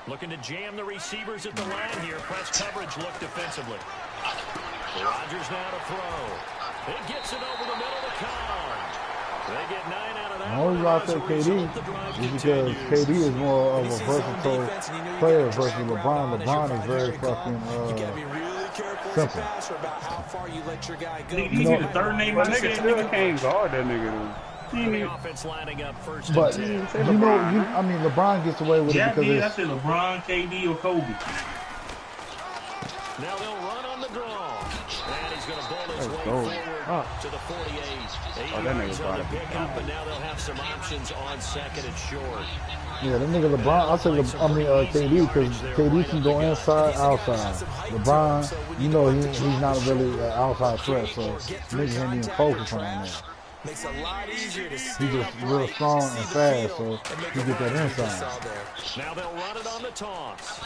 Looking to jam the receivers at the line here. Press coverage look defensively. Rodgers now to throw. It gets it over the middle to Khan. They get 9 out of that. The only reason I say KD is because KD is more of a versatile player versus LeBron. LeBron is very fucking simple. You know, the third name My I nigga said, still can't guard that nigga though. The offense lining up first But and 10. you know, I mean, LeBron gets away with it yeah, because I it's said LeBron, KD, or Kobe. Now they'll run on the draw. And he's going to bowl his way go. forward to the 48. 8 that yards nigga on the brought it pickup, down. but now they'll have some options on second and short. yeah. That nigga LeBron. I say KD because KD can go inside, outside. LeBron, you know, he's not really an outside threat, so niggas ain't even focus on that. Makes it a lot easier to He's just real strong and fast, so he get that inside. Now they'll run it on the toss.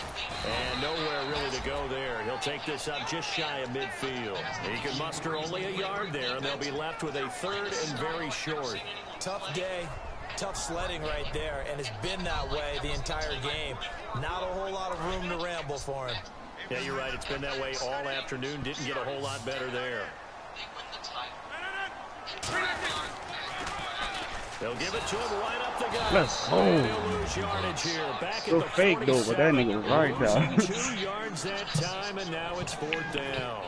And nowhere really to go there. He'll take this up just shy of midfield. He can muster only a yard there, and they'll be left with a third and very short. Tough day, tough sledding right there, and it's been that way the entire game. Not a whole lot of room to ramble for him. Yeah, you're right. It's been that way all afternoon. Didn't get a whole lot better there. They'll give it to him right up the gut. Let's go. And he'll lose yardage here. Back So at the fake though, but that 47. nigga was right Losing though. 2 yards that time, and now it's 4th down.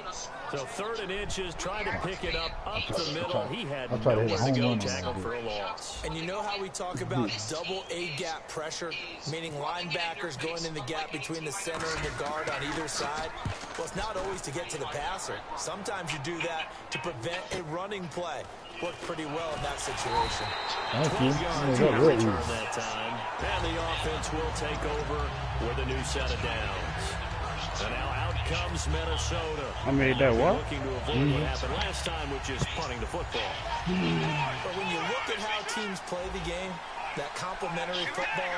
So 3rd and inches, trying to pick it up the middle. He had I'll try to hit a nowhere to home go, run on tackled that for a loss. And you know how we talk about double A-gap pressure, meaning linebackers going in the gap between the center and the guard on either side? Well, it's not always to get to the passer. Sometimes you do that to prevent a running play. Worked pretty well in that situation. Thank you. 12 yards Yeah, on really return easy. that time. And the offense will take over with a new set of downs. And now out comes Minnesota. I made that what? Looking to avoid what happened last time, which is punting the football. But when you look at how teams play the game, that complementary football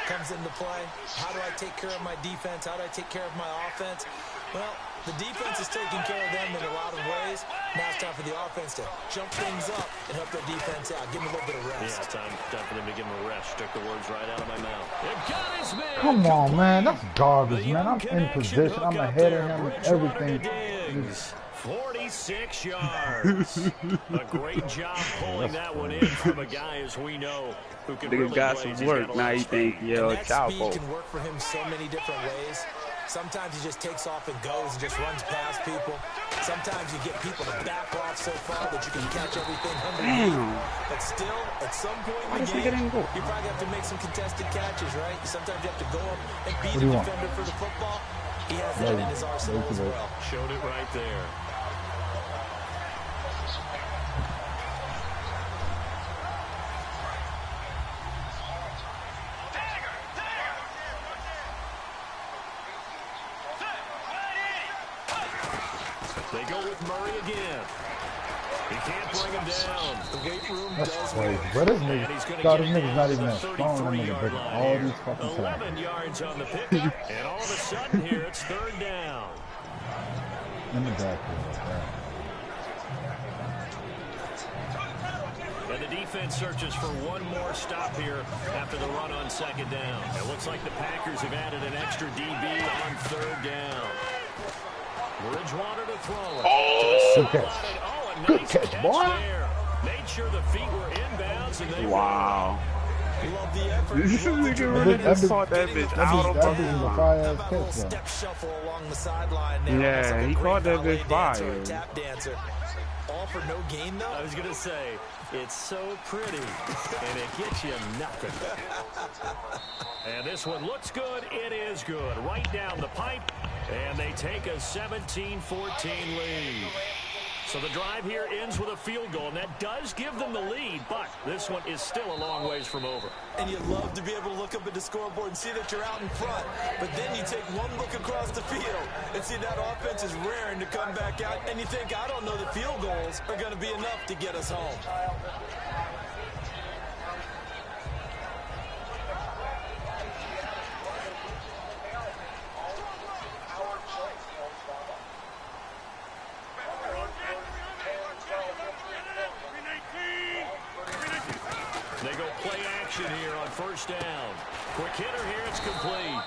comes into play. How do I take care of my defense? How do I take care of my offense? Well, the defense is taking care of them in a lot of ways. Now it's time for the offense to jump things up and help their defense out. Give them a little bit of rest. Yeah, time for them to give him a rest. Took the words right out of my mouth. It got his man. Come on, man. That's garbage, man. I'm in position. I'm ahead of him and everything. 46 yards. A great job pulling that one in from a guy, as we know, who can Nigga really got blaze. some He's work. got a Now lot you of think, speed. yo, And that chow speed can work for him so many different ways. Sometimes he just takes off and goes and just runs past people. Sometimes you get people to back off so far that you can catch everything underneath. Damn. But still, at some point Why in the this nigga game, didn't go? you probably have to make some contested catches, right? Sometimes you have to go up and beat What do the you want? defender for the football. He has that in his arsenal as well. Showed it right there. They go with Murray again. He can't bring him down. The weight room That's does crazy. work. Bro, this And nigga, he's gonna God, get this it nigga's down not to even the that strong. That nigga 33-yard breaking line all here. these fucking 11 tackles. yards on the pickup, and all of a sudden here it's 3rd down. In the backfield. And the defense searches for one more stop here after the run on 2nd down. It looks like the Packers have added an extra DB on 3rd down. Bridgewater to throw it. Good catch. Oh, a Good nice catch, boy. there. Made sure the feet were inbounds, and they Wow. Love the effort. This nigga really just caught that bitch out of That bitch is a the fire-ass How about a little catch, though. step shuffle along the sideline there? Yeah, Almost like a he great caught that ballet bitch dancer or fire. a tap dancer. All for no gain, though? I was going to say, it's so pretty, and it gets you nothing. And this one looks good. It is good. Right down the pipe, and they take a 17-14 lead. So the drive here ends with a field goal, and that does give them the lead, but this one is still a long ways from over. And you love to be able to look up at the scoreboard and see that you're out in front. But then you take one look across the field and see that offense is raring to come back out. And you think, I don't know that field goals are going to be enough to get us home. first down. Quick hitter here. It's complete.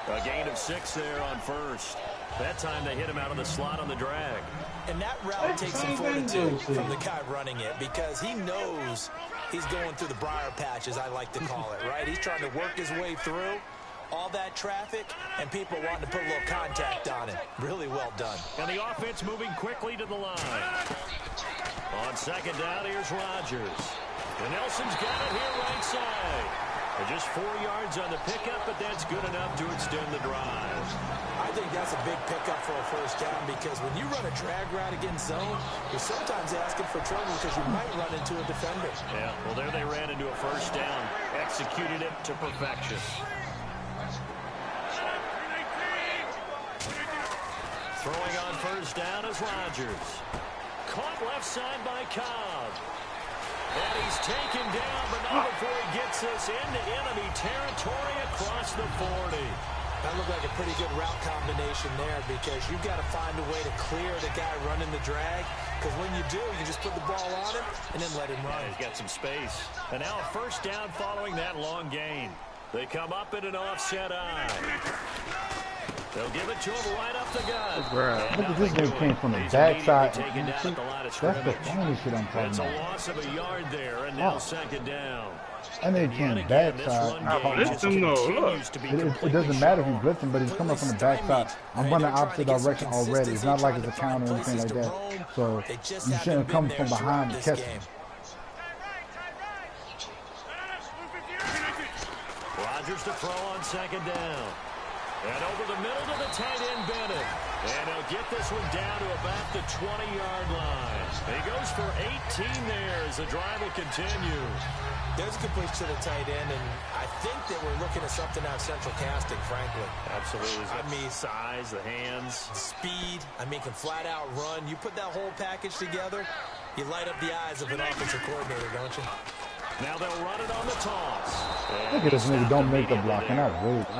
A gain of 6 there on first. That time they hit him out of the slot on the drag. And that route takes some fortitude from the guy running it because he knows he's going through the briar patch, as I like to call it, right? He's trying to work his way through all that traffic and people wanting to put a little contact on it. Really well done. And the offense moving quickly to the line. On second down, here's Rodgers. And Nelson's got it here right side. And just 4 yards on the pickup, but that's good enough to extend the drive. I think that's a big pickup for a first down because when you run a drag route against zone, you're sometimes asking for trouble because you might run into a defender. Yeah, well, there they ran into a first down. Executed it to perfection. Throwing on first down is Rodgers. Caught left side by Cobb. And he's taken down, but not before he gets us into enemy territory across the 40. That looked like a pretty good route combination there because you've got to find a way to clear the guy running the drag because when you do, you just put the ball on him and then let him run. Yeah, he's got some space. And now a first down following that long gain. They come up in an offset eye. They'll give it to him right up the gut. Look at this one came from the backside. That's the only shit I'm talking It's about. a loss of a yard there, and now second down. And then he came backside. It doesn't matter if he's blitzing, but he's coming from the backside. I'm running the opposite direction already. It's not like it's a counter or anything like that. So you shouldn't come from behind to catch him. Rodgers to throw on second down. And over the middle to the tight end, Bennett. And he'll get this one down to about the 20-yard line. He goes for 18 there as the drive will continue. There's a completion to the tight end, and I think that we're looking at something out of central casting, frankly. Absolutely. I mean, size, the hands. Speed. I mean, can flat out run. You put that whole package together, you light up the eyes of an offensive coordinator, don't you? Now they'll run it on the toss. Look at this nigga, don't make the block, and I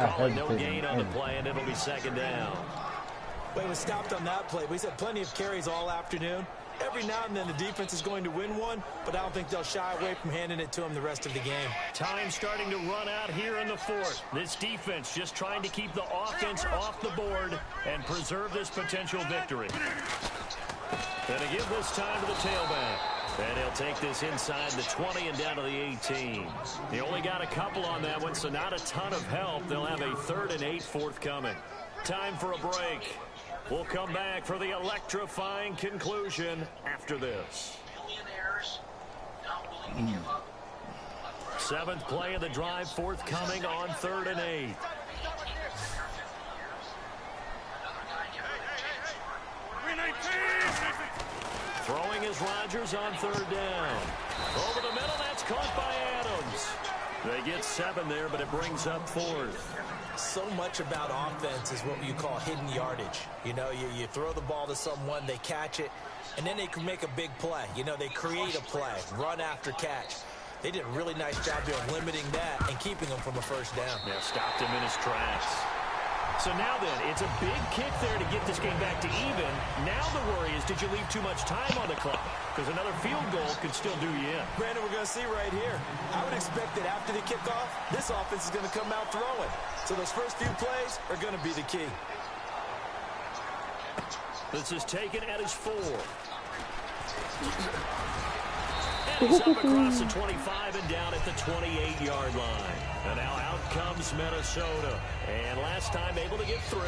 hesitate. No gain on the play, and it'll be second down. But he was stopped on that play. He's had plenty of carries all afternoon. Every now and then the defense is going to win one, but I don't think they'll shy away from handing it to him the rest of the game. Time starting to run out here in the fourth. This defense just trying to keep the offense off the board and preserve this potential victory. Going to give this time to the tailback. And he'll take this inside the 20 and down to the 18. He only got a couple on that one, so not a ton of help. They'll have a 3rd and 8 forthcoming. Time for a break. We'll come back for the electrifying conclusion after this. 7th play of the drive forthcoming on 3rd and 8. Throwing is Rodgers on 3rd down. Over the middle, that's caught by Adams. They get 7 there, but it brings up 4th. So much about offense is what you call hidden yardage. You know, you throw the ball to someone, they catch it, and then they can make a big play. You know, they create a play, run after catch. They did a really nice job here of limiting that and keeping him from a first down. Yeah, stopped him in his tracks. So now then, it's a big kick there to get this game back to even. Now the worry is, did you leave too much time on the clock? Because another field goal could still do you in. Brandon, we're going to see right here. I would expect that after the kickoff, this offense is going to come out throwing. So those first few plays are going to be the key. This is taken at his 4. And he's up across the 25 and down at the 28-yard line. And now out comes Minnesota. And last time able to get 3.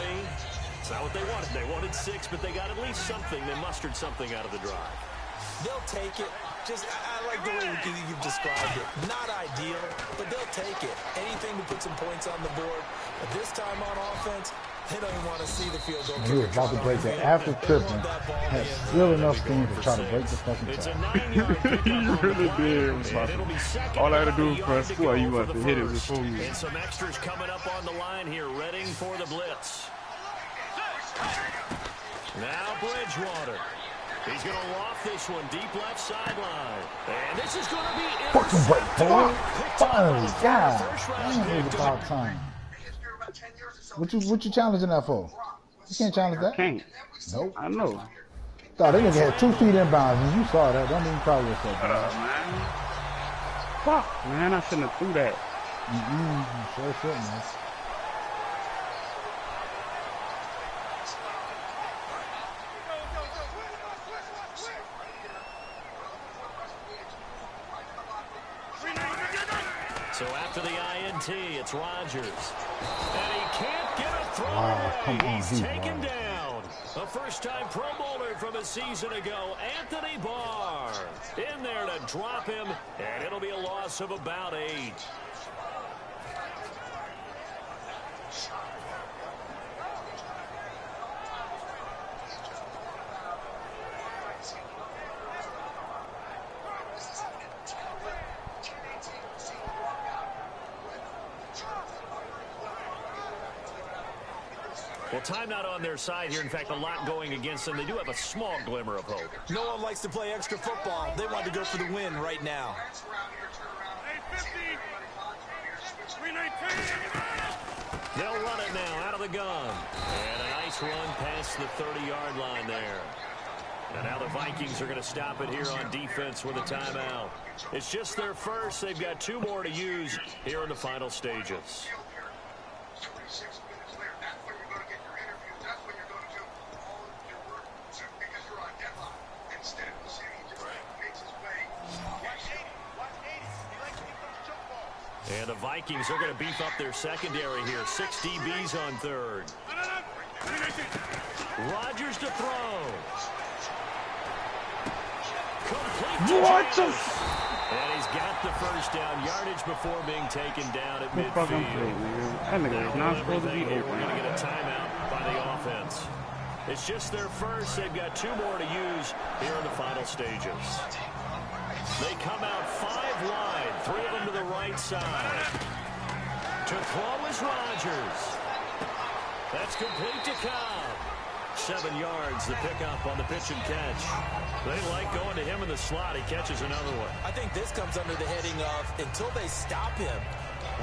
It's not what they wanted. They wanted 6, but they got at least something. They mustered something out of the drive. They'll take it. Just, I like the way you've described it. Not ideal, but they'll take it. Anything to put some points on the board. But this time on offense, they don't even want to see the field goal. He was about to break that after tripping. Had still enough steam to try to break the fucking It's a shot. 9-yard pickup. He really did. All I had to do was press 4. You want to hit it before me. And some extras coming up on the line here, readying for the blitz. Now Bridgewater. He's going to loft this one deep left sideline. And this is going to be Fucking break, boy. Finally, God. Damn, it was about time. What you challenging that for? You can't challenge that. Can't. Nope. I know. Thought they nigga had 2 feet inbounds and you saw that. Don't even call yourself. Man. Fuck, man. I shouldn't have threw that. Sure shouldn't have. So after the INT, it's Rodgers. And he can't get a throw. Come on, He's taken down. A first-time Pro Bowler from a season ago, Anthony Barr. In there to drop him, and it'll be a loss of about 8. Well, timeout on their side here. In fact, a lot going against them. They do have a small glimmer of hope. No one likes to play extra football. They want to go for the win right now. They'll run it now out of the gun. And a nice run past the 30-yard line there. And now the Vikings are going to stop it here on defense with a timeout. It's just their first. They've got 2 more to use here in the final stages. And the Vikings are going to beef up their secondary here. 6 DBs on third. Rodgers to throw. Complete. What the? And he's got the first down yardage before being taken down at midfield. That nigga is not supposed to be We're open. going to get a timeout by the offense. It's just their first. They've got 2 more to use here in the final stages. They come out 5 wide, 3 of them to the right side. To throw is Rodgers. That's complete to Cobb. 7 yards, the pickup on the pitch and catch. They like going to him in the slot. He catches another one. I think this comes under the heading of, until they stop him,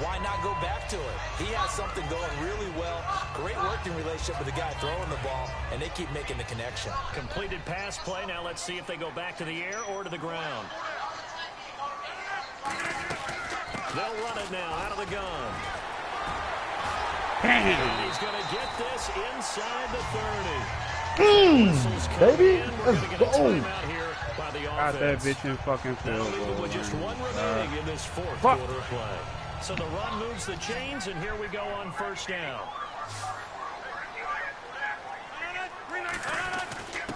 why not go back to it? He has something going really well. Great working relationship with the guy throwing the ball, and they keep making the connection. Completed pass play. Now let's see if they go back to the air or to the ground. They'll run it now out of the gun. And he's going to get this inside the 30. Baby, let's go. Got that bitch in fucking field goal. With just 1 remaining in this 4th quarter of play. So the run moves the chains, and here we go on first down.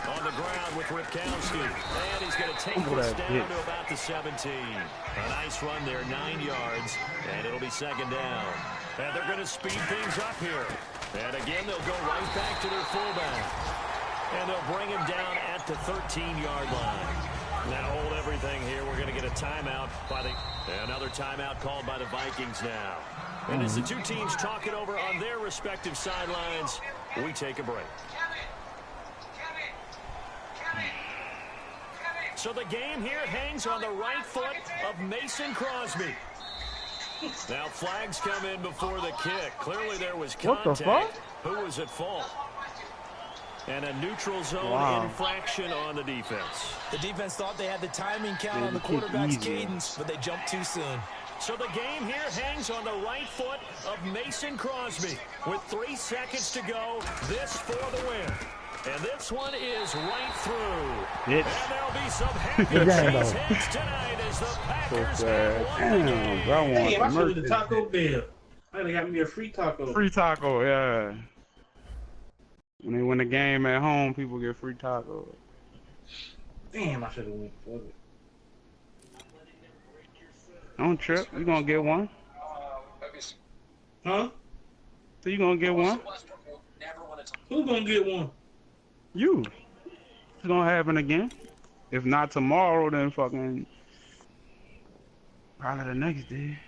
On the ground with Ripkowski. And he's going to take this down to about the 17. A nice run there, 9 yards. And it'll be 2nd down. And they're going to speed things up here. And again, they'll go right back to their fullback. And they'll bring him down at the 13-yard line. Now hold everything here. We're going to get a timeout by the... Another timeout called by the Vikings now. And as the 2 teams talk it over on their respective sidelines, we take a break. So the game here hangs on the right foot of Mason Crosby. Now flags come in before the kick. Clearly there was contact. What the fuck? Who was at fault? And a neutral zone infraction on the defense. The defense thought they had the timing count on the quarterback's cadence, but they jumped too soon. So the game here hangs on the right foot of Mason Crosby. With 3 seconds to go, this for the win. And this one is right through. Bitch. And there'll be some happy cheeseheads tonight as the Packers have won the game. Bro, I want Hey, I some should have the mercy. Taco Bell. They got me a free taco. Free taco, yeah. When they win the game at home, people get free tacos. Damn, I should have went for it. Don't trip. You gonna get one. Huh? So you gonna get one? Who's gonna get one? You. It's gonna happen again. If not tomorrow, then fucking probably the next day.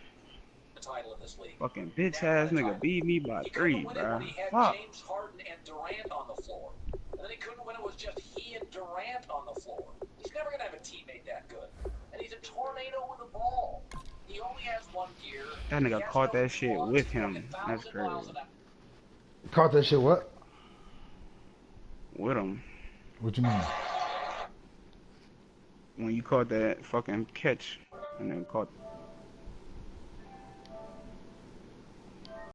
Fucking bitch ass nigga beat me by 3, bro. Fuck. James Harden and Durant on the floor. And then he couldn't win it was just he and Durant on the floor. He's never gonna have a teammate that good. And he's a tornado with the ball. He only has 1 gear. That nigga caught that shit with him. That's crazy. Caught that shit what? With him. What you mean? When you caught that fucking catch and then caught